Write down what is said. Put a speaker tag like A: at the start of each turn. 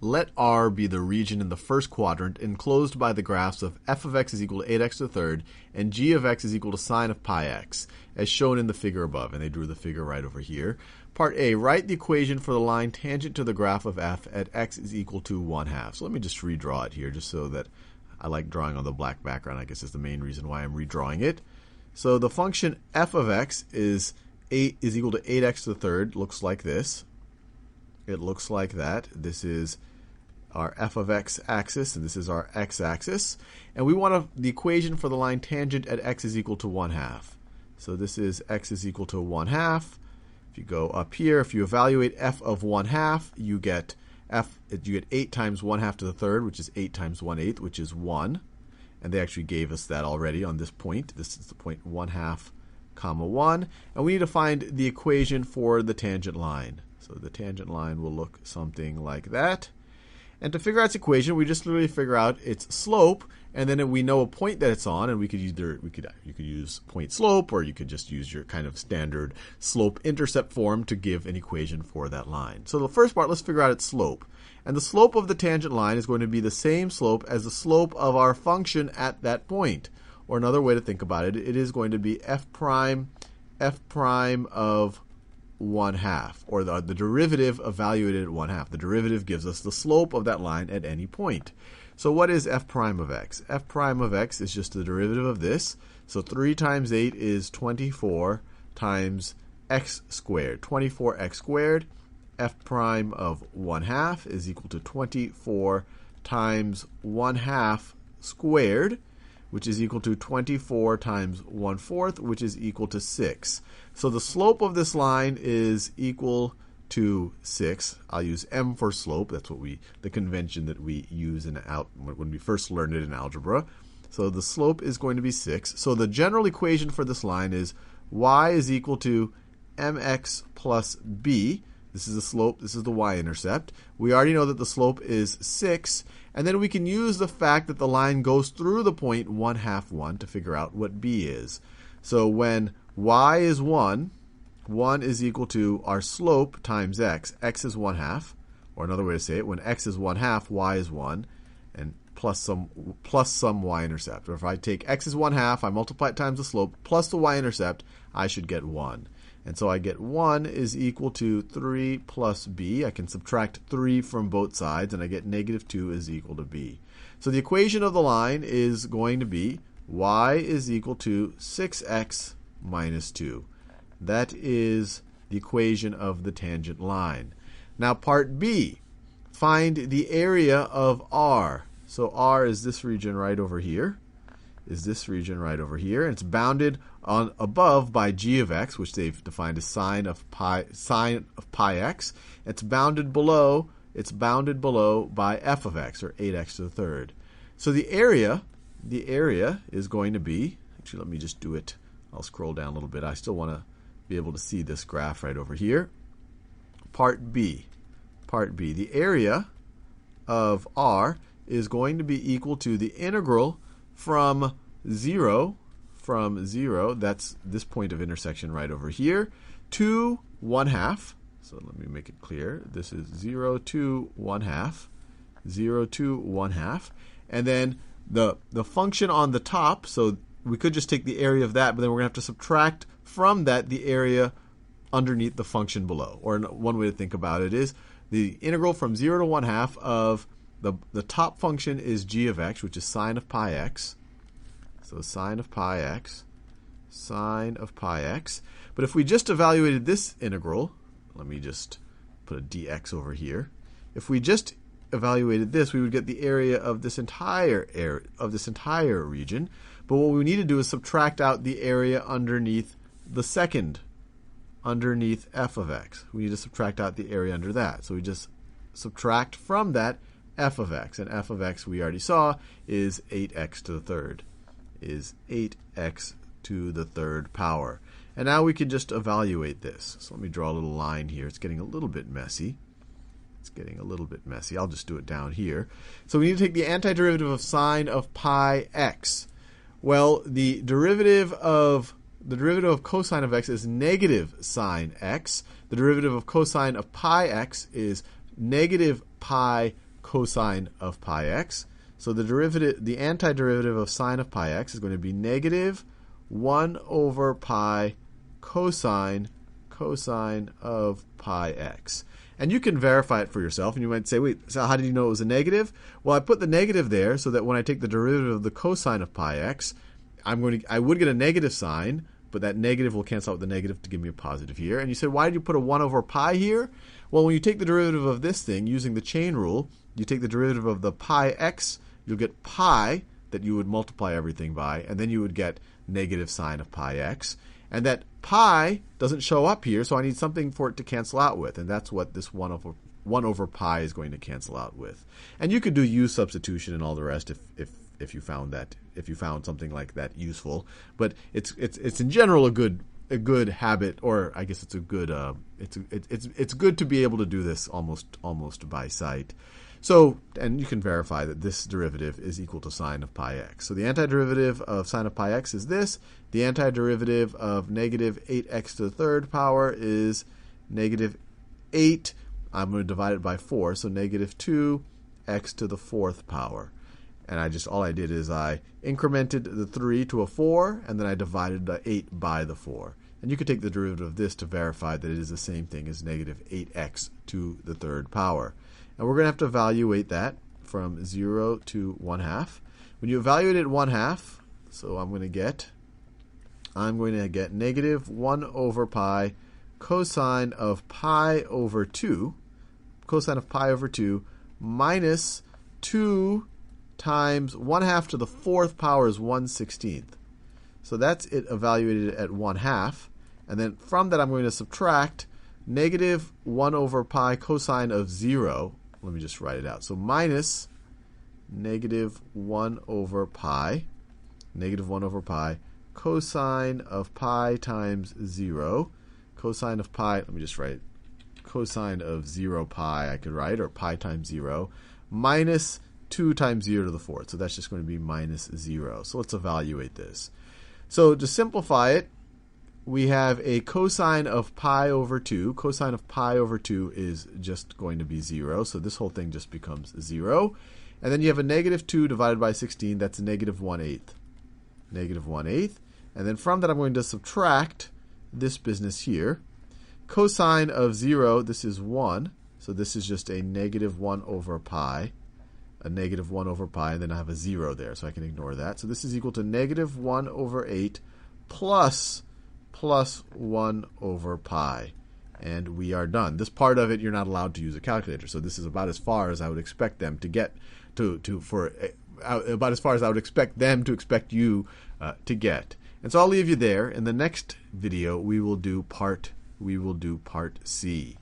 A: let R be the region in the first quadrant enclosed by the graphs of f of x is equal to 8x to the third and g of x is equal to sine of pi x, as shown in the figure above. And they drew the figure right over here. Part A, write the equation for the line tangent to the graph of f at x is equal to 1/2. So let me just redraw it here just so that I like drawing on the black background. I guess is the main reason why I'm redrawing it. So the function f of x is equal to 8x to the third. Looks like this. It looks like that. This is our f of x axis, and this is our x axis. And we want the equation for the line tangent at x is equal to 1/2. So this is x is equal to 1/2. If you go up here, if you evaluate f of 1/2, you get 8 times 1/2 to the third, which is 8 times 1/8, which is 1. And they actually gave us that already on this point. This is the point 1/2, comma 1. And we need to find the equation for the tangent line. So the tangent line will look something like that. And to figure out its equation, we just literally figure out its slope, and then we know a point that it's on, and you could use point slope, or you could just use your kind of standard slope intercept form to give an equation for that line. So the first part, let's figure out its slope. And the slope of the tangent line is going to be the same slope as the slope of our function at that point. Or another way to think about it, it is going to be f prime of 1/2, or the derivative evaluated at 1/2. The derivative gives us the slope of that line at any point. So what is f prime of x? F prime of x is just the derivative of this. So 3 times 8 is 24 times x squared. 24x squared. F prime of 1/2 is equal to 24 times 1/2 squared, which is equal to 24 times 1/4, which is equal to 6. So the slope of this line is equal to 6. I'll use m for slope. That's what the convention that we use when we first learned it in algebra. So the slope is going to be 6. So the general equation for this line is y is equal to mx plus b. This is the slope. This is the y-intercept. We already know that the slope is 6. And then we can use the fact that the line goes through the point 1/2, 1 to figure out what b is. So when y is 1, 1 is equal to our slope times x. X is 1/2. Or another way to say it, when x is 1/2, y is 1. And plus some y-intercept. Or if I take x is 1/2, I multiply it times the slope, plus the y-intercept, I should get 1. And so I get 1 is equal to 3 plus b. I can subtract 3 from both sides, and I get negative 2 is equal to b. So the equation of the line is going to be y is equal to 6x minus 2. That is the equation of the tangent line. Now part B, find the area of R. So R is this region right over here. And it's bounded on above by g of x, which they've defined as sine of pi x. It's bounded below by f of x, or 8x to the third. So the area is going to be, actually let me just do it. I'll scroll down a little bit. I still want to be able to see this graph right over here. Part B, the area of R is going to be equal to the integral from 0, that's this point of intersection right over here, to 1/2. So let me make it clear. This is 0 to 1/2. And then the function on the top, so we could just take the area of that, but then we're going to have to subtract from that the area underneath the function below. Or one way to think about it is the integral from 0 to 1/2 of the top function is g of x, which is sine of pi x. So sine of pi x. But if we just evaluated this integral, let me just put a dx over here. If we just evaluated this, we would get the area of this entire region. But what we need to do is subtract out the area underneath underneath f of x. We need to subtract out the area under that. So we just subtract from that f of x. And f of x, we already saw, is 8x to the third power. And now we can just evaluate this. So let me draw a little line here. It's getting a little bit messy. I'll just do it down here. So we need to take the antiderivative of sine of pi x. Well, the derivative of cosine of x is negative sine x. The derivative of cosine of pi x is negative pi cosine of pi x. So the antiderivative of sine of pi x is going to be negative 1 over pi cosine of pi x. And you can verify it for yourself, and you might say, wait, so how did you know it was a negative? Well, I put the negative there so that when I take the derivative of the cosine of pi x, I would get a negative sign, but that negative will cancel out with the negative to give me a positive here. And you said, why did you put a 1 over pi here? Well, when you take the derivative of this thing using the chain rule, you take the derivative of the pi x, you'll get pi that you would multiply everything by, and then you would get negative sine of pi x. And that pi doesn't show up here, so I need something for it to cancel out with, and that's what this 1 over pi is going to cancel out with. And you could do u substitution and all the rest if you found something like that useful. But it's in general a good habit, or I guess it's a good it's good to be able to do this almost by sight. So, and you can verify that this derivative is equal to sine of pi x. So the antiderivative of sine of pi x is this. The antiderivative of negative 8x to the third power is negative 8. I'm going to divide it by 4, so negative 2x to the fourth power. And all I did is I incremented the 3 to a 4, and then I divided the 8 by the 4. And you could take the derivative of this to verify that it is the same thing as negative 8x to the third power. And we're going to have to evaluate that from 0 to 1/2. When you evaluate it 1/2, so I'm going to get negative 1 over pi cosine of pi over 2, minus 2 times 1/2 to the fourth power is 1/16. So that's it evaluated at 1/2. And then from that I'm going to subtract negative 1 over pi cosine of 0. Let me just write it out. So minus negative 1 over pi cosine of pi times 0. Cosine of pi, let me just write cosine of 0 pi I could write, or pi times 0, minus 2 times 0 to the fourth. So that's just going to be minus 0. So let's evaluate this. So to simplify it, we have a cosine of pi over 2. Cosine of pi over 2 is just going to be 0. So this whole thing just becomes 0. And then you have a negative 2 divided by 16. That's negative 1/8. Negative 1/8. And then from that, I'm going to subtract this business here. Cosine of 0, this is 1. So this is just a negative 1 over pi. A negative 1 over pi. And then I have a 0 there, so I can ignore that. So this is equal to negative 1 over 8 plus 1 over pi. And we are done. This part of it, you're not allowed to use a calculator. So this is about as far as I would expect them to get about as far as I would expect them to expect you to get. And so I'll leave you there. In the next video, we will do part C.